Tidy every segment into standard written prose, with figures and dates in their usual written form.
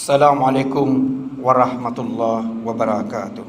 Assalamualaikum warahmatullahi wabarakatuh.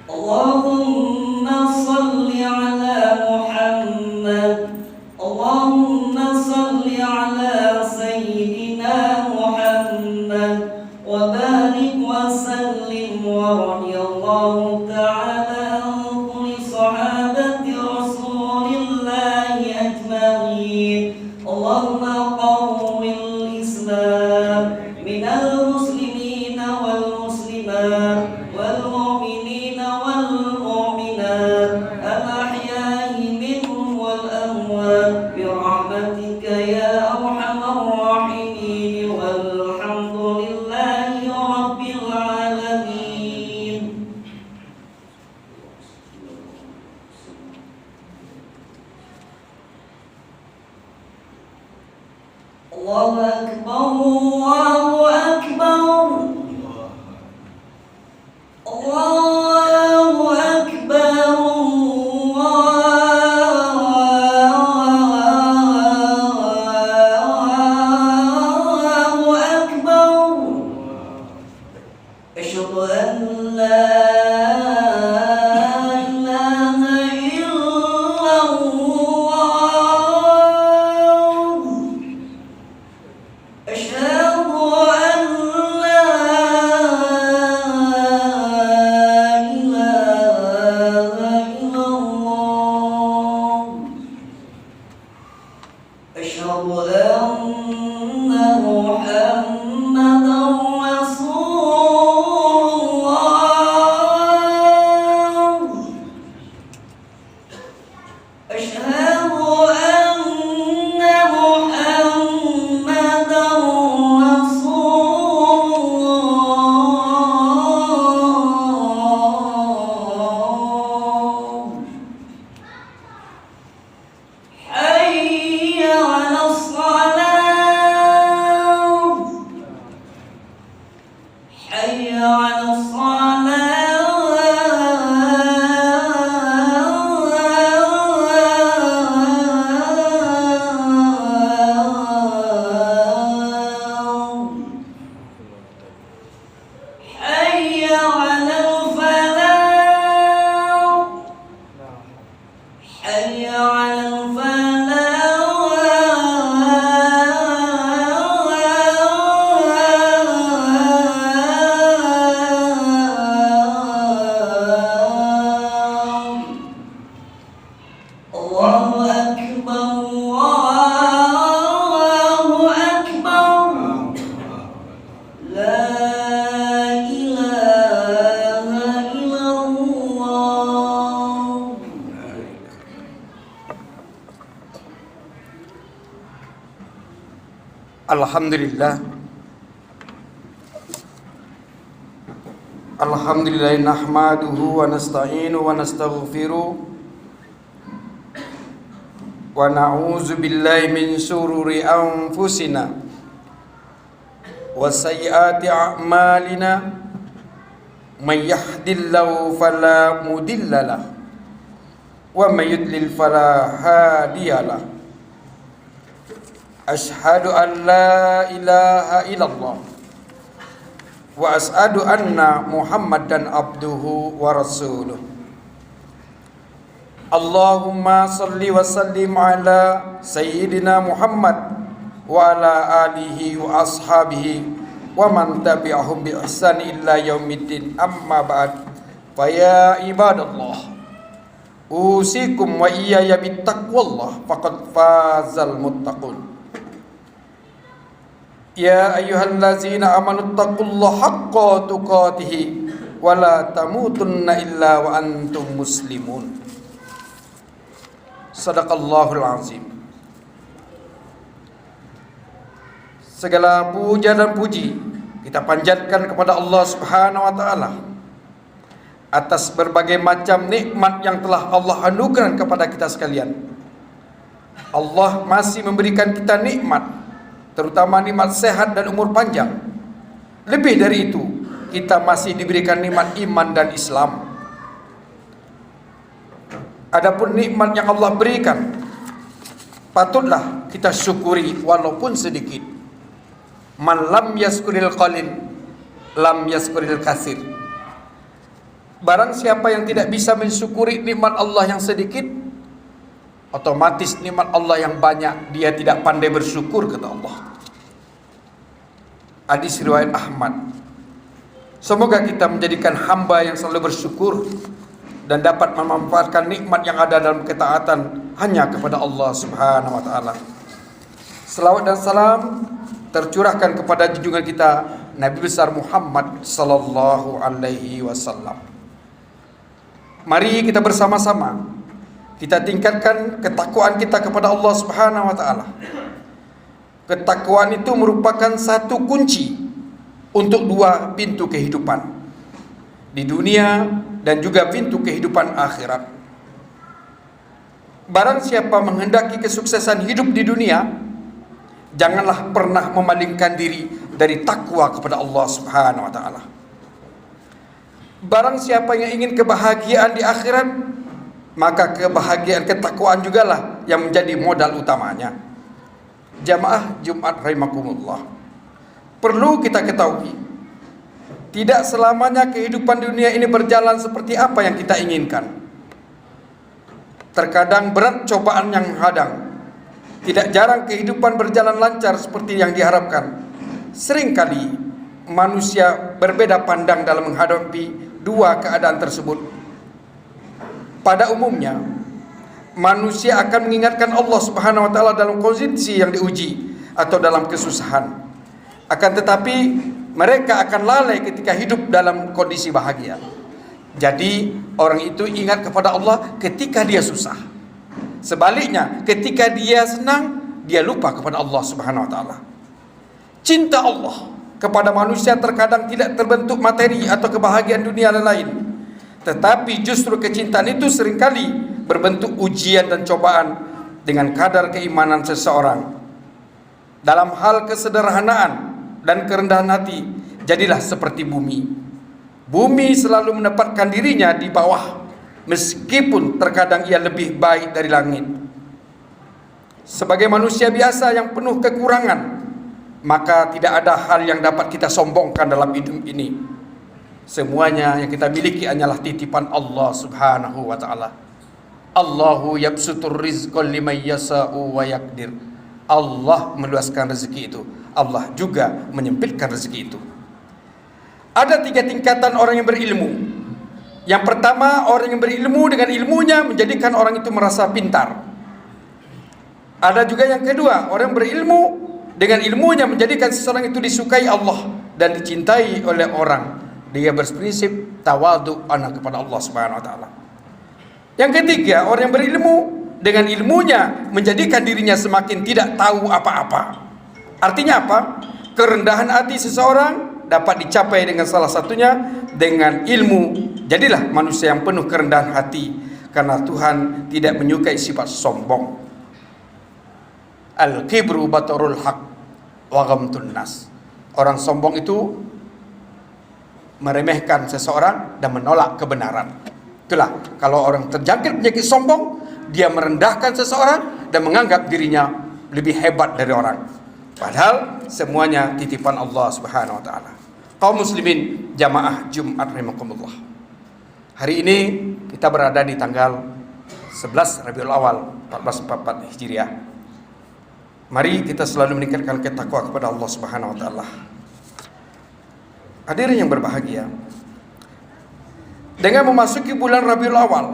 Allahumma salli ala Muhammad, Allahumma salli ala Sayyidina Muhammad, wa barik wa sallim wa radiyallahu ta'ala an kulli sahabati Rasulillahi ajma'in. Allahumma qawwil Islam minal muslimina wal muslimat wal mu'minina wal mu'minat al-ahya'i minhum wal amwat bi rahmatika ya arhamar rahimin walhamdulillahi rabbil alamin. Allahu akbar, Allahu akbar, Allahu akbar, Allahu akbar. Asyhadu an la ilaha illallah. Asyhadu an la ilaha illallah. Asyhadu anna Muhammadan Rasulullah. Asyhadu anna Muhammadan Rasulullah. Hayya 'alas salah, hayya 'alas salah, hayya 'alal falah, hayya 'alal falah. Allahu akbar, Allahu akbar. La ilaha illallah. Alhamdulillah. Alhamdulillah nahmaduhu wa nasta'inu wa nastaghfiruh wa na'udzu billahi min shururi anfusina wa sayyiati a'malina. May yahdihillahu fala mudilla lahu wa may yudlil fala hadiyalah. Asyhadu an la ilaha illallah wa asyhadu anna Muhammadan abduhu wa rasuluh. Allahumma salli wa sallim ala sayyidina Muhammad wa ala alihi wa ashabihi wa man tabi'ahum bi ihsan illa yaumiddin. Amma ba'd. Fa ya ibadallah, usikum wa iyaya bittaqwallah faqad fazal muttaqun. Ya ayyuhallazina amanu taqullaha haqqa tuqatih wa la tamutunna illa wa antum muslimun. Sadaqallahul azim. Segala puja dan puji kita panjatkan kepada Allah Subhanahu wa taala atas berbagai macam nikmat yang telah Allah anugerahkan kepada kita sekalian. Allah masih memberikan kita nikmat, terutama nikmat sehat dan umur panjang. Lebih dari itu, kita masih diberikan nikmat iman dan Islam. Adapun nikmat yang Allah berikan, patutlah kita syukuri walaupun sedikit. Man lam yaskuril qalil, lam yaskuril katsir. Barang siapa yang tidak bisa mensyukuri nikmat Allah yang sedikit, otomatis nikmat Allah yang banyak dia tidak pandai bersyukur, kata Allah. Hadis riwayat Ahmad. Semoga kita menjadikan hamba yang selalu bersyukur dan dapat memanfaatkan nikmat yang ada dalam ketaatan hanya kepada Allah Subhanahu wa taala. Selawat dan salam tercurahkan kepada junjungan kita Nabi besar Muhammad sallallahu alaihi wasallam. Mari kita bersama-sama kita tingkatkan ketakwaan kita kepada Allah Subhanahu wa taala. Ketakwaan itu merupakan satu kunci untuk dua pintu kehidupan di dunia dan juga pintu kehidupan akhirat. Barang siapa menghendaki kesuksesan hidup di dunia, janganlah pernah memalingkan diri dari takwa kepada Allah Subhanahu wa taala. Barang siapa yang ingin kebahagiaan di akhirat, maka kebahagiaan ketakwaan jugalah yang menjadi modal utamanya. Jamaah Jumat rahimakumullah, perlu kita ketahui, tidak selamanya kehidupan dunia ini berjalan seperti apa yang kita inginkan. Terkadang berat cobaan yang menghadang. Tidak jarang kehidupan berjalan lancar seperti yang diharapkan. Seringkali manusia berbeda pandang dalam menghadapi dua keadaan tersebut. Pada umumnya, manusia akan mengingatkan Allah Subhanahu wa taala dalam kondisi yang diuji atau dalam kesusahan. Akan tetapi mereka akan lalai ketika hidup dalam kondisi bahagia. Jadi orang itu ingat kepada Allah ketika dia susah. Sebaliknya, ketika dia senang, dia lupa kepada Allah Subhanahu wa taala. Cinta Allah kepada manusia terkadang tidak terbentuk materi atau kebahagiaan dunia lain. Tetapi justru kecintaan itu seringkali berbentuk ujian dan cobaan dengan kadar keimanan seseorang. Dalam hal kesederhanaan dan kerendahan hati, jadilah seperti bumi. Bumi selalu menempatkan dirinya di bawah, meskipun terkadang ia lebih baik dari langit. Sebagai manusia biasa yang penuh kekurangan, maka tidak ada hal yang dapat kita sombongkan dalam hidup ini. Semuanya yang kita miliki hanyalah titipan Allah Subhanahu wa taala. Allahu yabsutur rizqa liman yasha'u wa yaqdir. Allah meluaskan rezeki itu. Allah juga menyempitkan rezeki itu. Ada 3 tingkatan orang yang berilmu. Yang pertama, orang yang berilmu dengan ilmunya menjadikan orang itu merasa pintar. Ada juga yang kedua, orang berilmu dengan ilmunya menjadikan seseorang itu disukai Allah dan dicintai oleh orang. Dia berprinsip tawadhu kepada Allah Subhanahu wa taala. Yang ketiga, orang yang berilmu dengan ilmunya menjadikan dirinya semakin tidak tahu apa-apa. Artinya apa? Kerendahan hati seseorang dapat dicapai dengan salah satunya dengan ilmu. Jadilah manusia yang penuh kerendahan hati, karena Tuhan tidak menyukai sifat sombong. Al-kibru batarul haq wa ghamtun nas. Orang sombong itu meremehkan seseorang dan menolak kebenaran. Kelak kalau orang terjangkit penyakit sombong, dia merendahkan seseorang dan menganggap dirinya lebih hebat dari orang. Padahal semuanya titipan Allah Subhanahu wa taala. Kaum muslimin jamaah Jumat rahimakumullah. Hari ini kita berada di tanggal 11 Rabiul Awal 1444 Hijriah. Mari kita selalu meningkatkan ketakwa kepada Allah Subhanahu wa taala. Hadirin yang berbahagia, dengan memasuki bulan Rabiul Awal,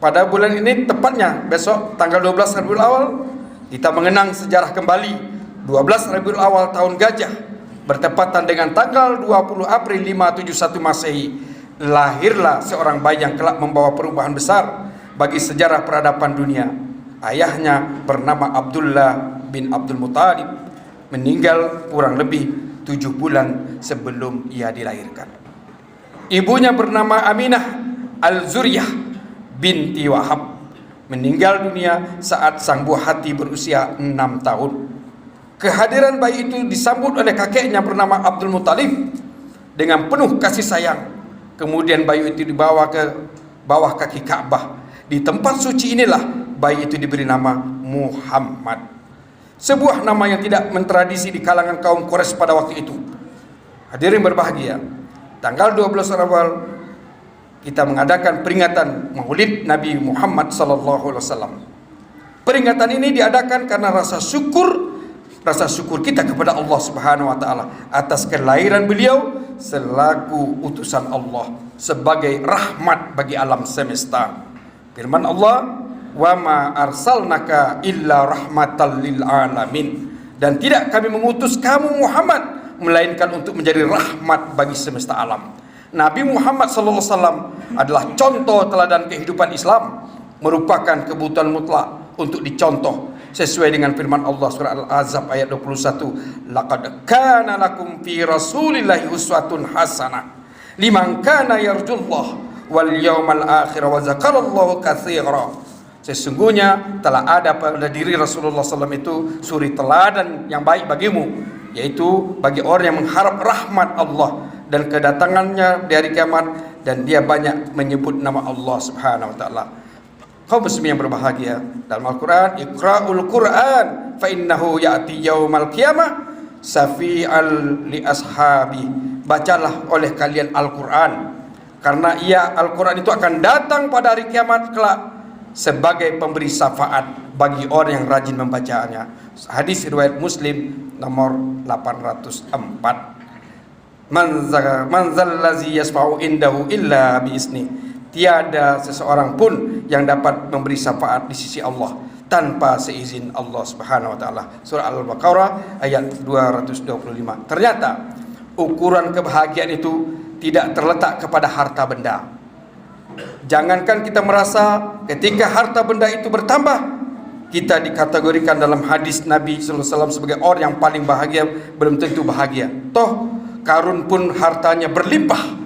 pada bulan ini tepatnya besok tanggal 12 Rabiul Awal, kita mengenang sejarah kembali 12 Rabiul Awal tahun Gajah, bertepatan dengan tanggal 20 April 571 Masehi. Lahirlah seorang bayi yang kelak membawa perubahan besar bagi sejarah peradaban dunia. Ayahnya bernama Abdullah bin Abdul Muttalib, meninggal kurang lebih 7 bulan sebelum ia dilahirkan. Ibunya bernama Aminah Al-Zuriyah binti Wahab, meninggal dunia saat sang buah hati berusia 6 tahun. Kehadiran bayi itu disambut oleh kakeknya bernama Abdul Muttalib dengan penuh kasih sayang. Kemudian bayi itu dibawa ke bawah kaki Ka'bah. Di tempat suci inilah bayi itu diberi nama Muhammad, sebuah nama yang tidak mentradisi di kalangan kaum Quraisy pada waktu itu. Hadirin berbahagia, tanggal 12 Rabiul kita mengadakan peringatan Maulid Nabi Muhammad SAW. Peringatan ini diadakan karena rasa syukur kita kepada Allah Subhanahu wa taala atas kelahiran beliau selaku utusan Allah sebagai rahmat bagi alam semesta. Firman Allah, "Wa ma arsalnaka illa rahmatan lil alamin." Dan tidak kami mengutus kamu Muhammad melainkan untuk menjadi rahmat bagi semesta alam. Nabi Muhammad SAW adalah contoh teladan kehidupan Islam, merupakan kebutuhan mutlak untuk dicontoh sesuai dengan firman Allah surah Al-Ahzab ayat 21, "Laqad kana lakum fi Rasulillahi uswatun hasanah liman kana yarjullah wal yawmal akhir wa zakarallahu katsira." Sesungguhnya telah ada pada diri Rasulullah SAW itu suri teladan yang baik bagimu, yaitu bagi orang yang mengharap rahmat Allah dan kedatangannya di hari kiamat, dan dia banyak menyebut nama Allah Subhanahu wa taala. Kaum muslimin yang berbahagia, dalam Al-Quran, "Iqra'ul Qur'an fa innahu ya'ti yaumal qiyamah safi'al li ashabi." Bacalah oleh kalian Al-Quran, karena Al-Quran itu akan datang pada hari kiamat kelak sebagai pemberi syafaat bagi orang yang rajin membacanya. Hadis riwayat Muslim nomor 804. Man zallazi yasfa'u indahu illa biizni. Tiada seseorang pun yang dapat memberi syafaat di sisi Allah tanpa seizin Allah Subhanahu wa taala. Surah Al-Baqarah ayat 225. Ternyata ukuran kebahagiaan itu tidak terletak kepada harta benda. Jangankan kita merasa ketika harta benda itu bertambah, kita dikategorikan dalam hadis Nabi sallallahu alaihi wasallam sebagai orang yang paling bahagia, belum tentu bahagia. Toh Karun pun hartanya berlimpah,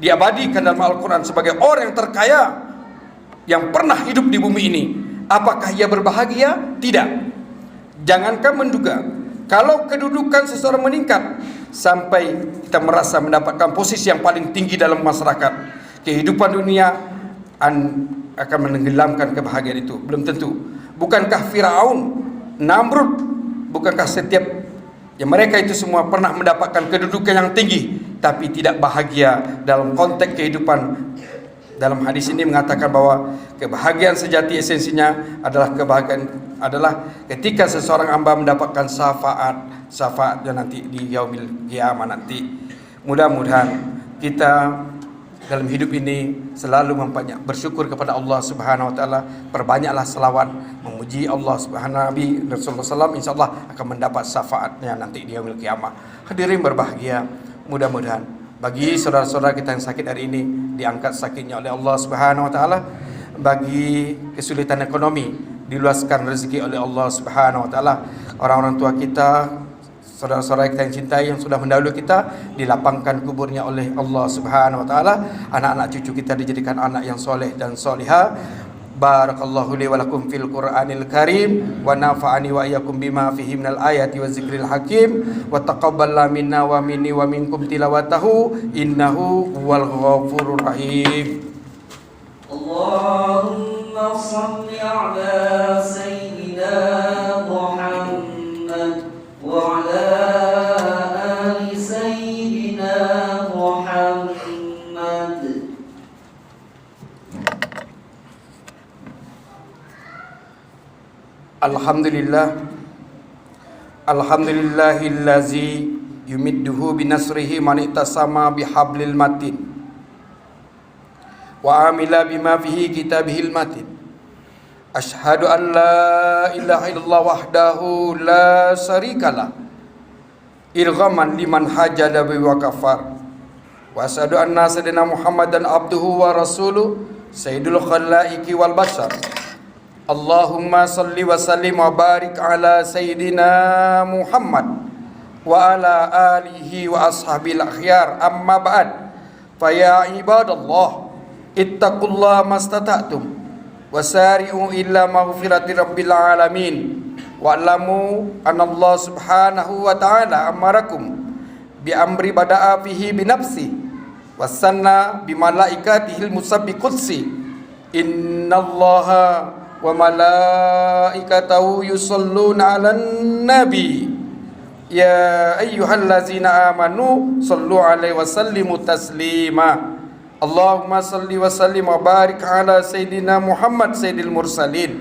diabadikan dalam Al-Quran sebagai orang yang terkaya yang pernah hidup di bumi ini. Apakah ia berbahagia? Tidak. Jangankan menduga, kalau kedudukan seseorang meningkat sampai kita merasa mendapatkan posisi yang paling tinggi dalam masyarakat, kehidupan dunia akan menenggelamkan kebahagiaan itu. Belum tentu. Bukankah Firaun, Namrud, bukankah setiap mereka itu semua pernah mendapatkan kedudukan yang tinggi tapi tidak bahagia dalam konteks kehidupan? Dalam hadis ini mengatakan bahwa kebahagiaan sejati esensinya adalah ketika seseorang hamba mendapatkan syafaatnya nanti di yaumil qiyamah nanti. Mudah-mudahan kita dalam hidup ini selalu bersyukur kepada Allah Subhanahu wa taala, perbanyaklah selawat memuji Allah Subhanahu Nabi Rasulullah SAW, insyaallah akan mendapat syafaatnya nanti di yaumil qiyamah. Hadirin berbahagia, mudah-mudahan bagi saudara-saudara kita yang sakit hari ini diangkat sakitnya oleh Allah Subhanahu wa taala, bagi kesulitan ekonomi diluaskan rezeki oleh Allah Subhanahu wa taala, orang-orang tua kita, saudara-saudara kita yang cintai yang sudah mendahului kita dilapangkan kuburnya oleh Allah Subhanahu wa taala, anak-anak cucu kita dijadikan anak yang soleh dan solihah. Barakallahu li wa lakum fil Qur'anil Karim wa nafa'ani wa iyyakum bima fihi minal ayati wa zikril hakim wa taqabbal minna wa minni wa minkum tilawatahu innahu huwal ghafurur rahim. اللهم صل على سيدنا محمد وعلى آل سيدنا محمد. Alhamdulillahillazi yumidduhu binasrihi man itasama bihablil matin wa amila bima fihi kitabihil matin. Ashhadu an la ilaha illallah wahdahu la syarikalah irghaman liman hajada wa kafar. Wa asyhadu anna sayyidina Muhammadan abduhu wa rasuluh sayyidul khalaiqi wal bashar. Allahumma salli wa sallim wa barik ala sayyidina Muhammad wa ala alihi wa ashabil akhyar. Amma ba'd. Fa ya ibadallah ittaqullaha mastata'tum wasari'u illa maghfirati rabbil alamin. Wa'lamu anna Allah subhanahu wa ta'ala amarakum bi amri bada'a fihi bi nafsi wasanna bi malaikatihil musabbi qudsi. Innallaha wa malaikatahu yusalluna 'alan nabi ya ayyuhallazina amanu sallu 'alaihi wa sallimu taslima. Allahumma salli wa sallim wa barik ala sayyidina Muhammad sayyidil mursalin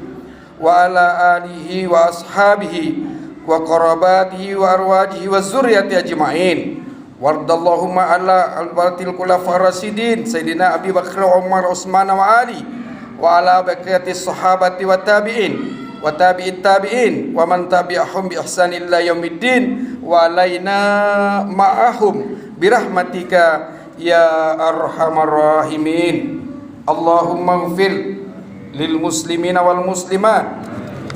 wa ala alihi wa ashabihi wa qarabatihi wa arwajihi wa zurriyati ajma'in. Wardallahumma ala al-batil khulafa rasyidin sayyidina Abi Bakr, Umar, Utsman wa Ali wa ala baqiyati sahabati wa tabi'in wa tabi'it tabi'in wa man tabi'ahum bi ihsan ila yaumiddin wa alaina ma'ahum birahmatika ya arhamar rahimin. Allahumma ighfir lil muslimina wal muslimat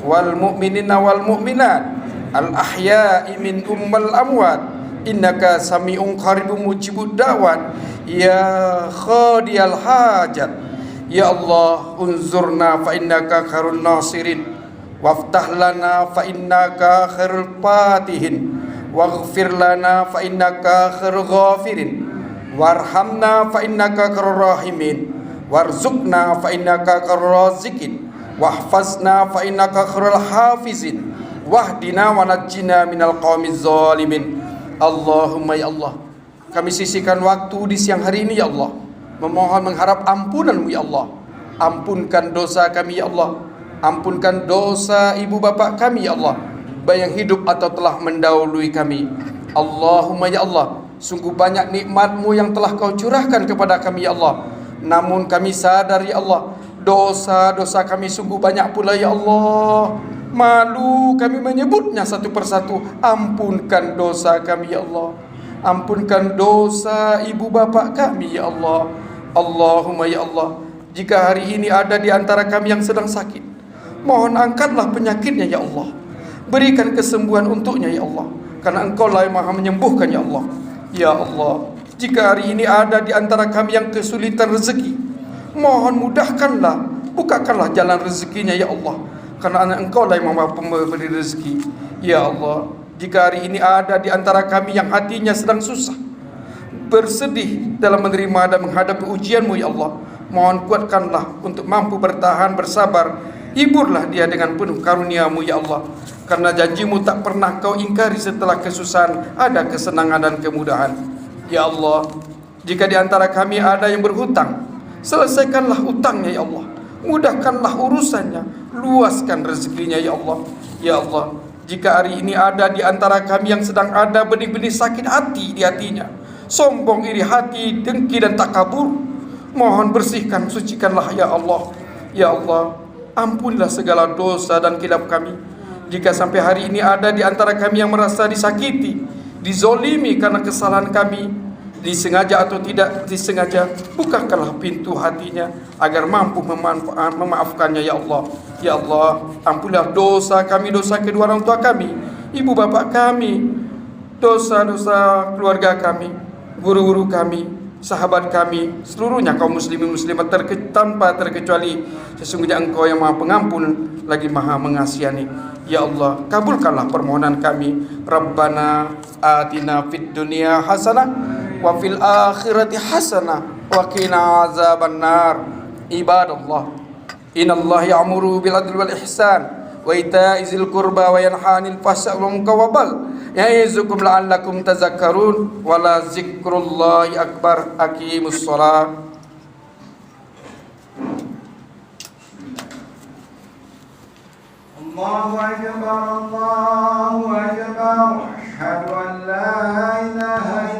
wal mu'minina wal mu'minat al ahya'i min ummal amwat innaka sami'un qaribun mujibud da'wat ya khadiyal hajat. Ya Allah, unzurna fa innaka khairun nasirin waftah lana fa innaka khairul fatihin waghfir lana fa innaka khairul ghafirin warhamna fa innaka khairur rahimin warzuqna fa innaka khairur raziqin wahfazna fa innaka khairul hafizin wahdina wa najjina minal qaumiz zalimin. Allahumma ya Allah, kami sisihkan waktu di siang hari ini ya Allah, memohon mengharap ampunan-Mu ya Allah. Ampunkan dosa kami ya Allah. Ampunkan dosa ibu bapa kami ya Allah, baik yang hidup atau telah mendahului kami. Allahumma ya Allah, sungguh banyak nikmat-Mu yang telah Kau curahkan kepada kami ya Allah. Namun kami sadar ya Allah, dosa-dosa kami sungguh banyak pula ya Allah. Malu kami menyebutnya satu persatu. Ampunkan dosa kami ya Allah. Ampunkan dosa ibu bapa kami ya Allah. Allahumma ya Allah, jika hari ini ada di antara kami yang sedang sakit, mohon angkatlah penyakitnya ya Allah. Berikan kesembuhan untuknya ya Allah, karena Engkau lah yang maha menyembuhkan ya Allah. Ya Allah, jika hari ini ada di antara kami yang kesulitan rezeki, mohon mudahkanlah, bukakanlah jalan rezekinya ya Allah, karena Engkau lah yang maha pemberi rezeki. Ya Allah, jika hari ini ada di antara kami yang hatinya sedang susah, bersedih dalam menerima dan menghadapi ujian-Mu ya Allah, mohon kuatkanlah untuk mampu bertahan, bersabar. Hiburlah dia dengan penuh karunia-Mu ya Allah, karena janji-Mu tak pernah Kau ingkari. Setelah kesusahan ada kesenangan dan kemudahan. Ya Allah, jika di antara kami ada yang berhutang, selesaikanlah hutangnya ya Allah. Mudahkanlah urusannya, luaskan rezekinya ya Allah. Ya Allah, jika hari ini ada di antara kami yang sedang ada benih-benih sakit hati di hatinya, sombong, iri hati, dengki dan takabur, mohon bersihkan, sucikanlah ya Allah. Ya Allah, ampunilah segala dosa dan khilaf kami. Jika sampai hari ini ada di antara kami yang merasa disakiti, dizolimi karena kesalahan kami, disengaja atau tidak disengaja, bukakanlah pintu hatinya agar mampu memaafkannya ya Allah. Ya Allah, ampunilah dosa kami, dosa kedua orang tua kami, ibu bapak kami, dosa-dosa keluarga kami, guru-guru kami, sahabat kami, seluruhnya kaum muslimin muslimat tanpa terkecuali. Sesungguhnya Engkau yang maha pengampun lagi maha mengasihani. Ya Allah, kabulkanlah permohonan kami. Rabbana atina fid dunya hasanah wa fil akhirati hasanah wa qina azabannar. Ibadallah, innallaha ya'muru bil adli wal ihsan wa ita'i dzil qurba wa yanha 'anil fahsya'i wal munkari wal baghi ya'izukum la'allakum tadhakkarun wa la dzikrullahi akbar. Aqimus shalah. Allahu akbar, Allahu akbar. Asyhadu an la ilaha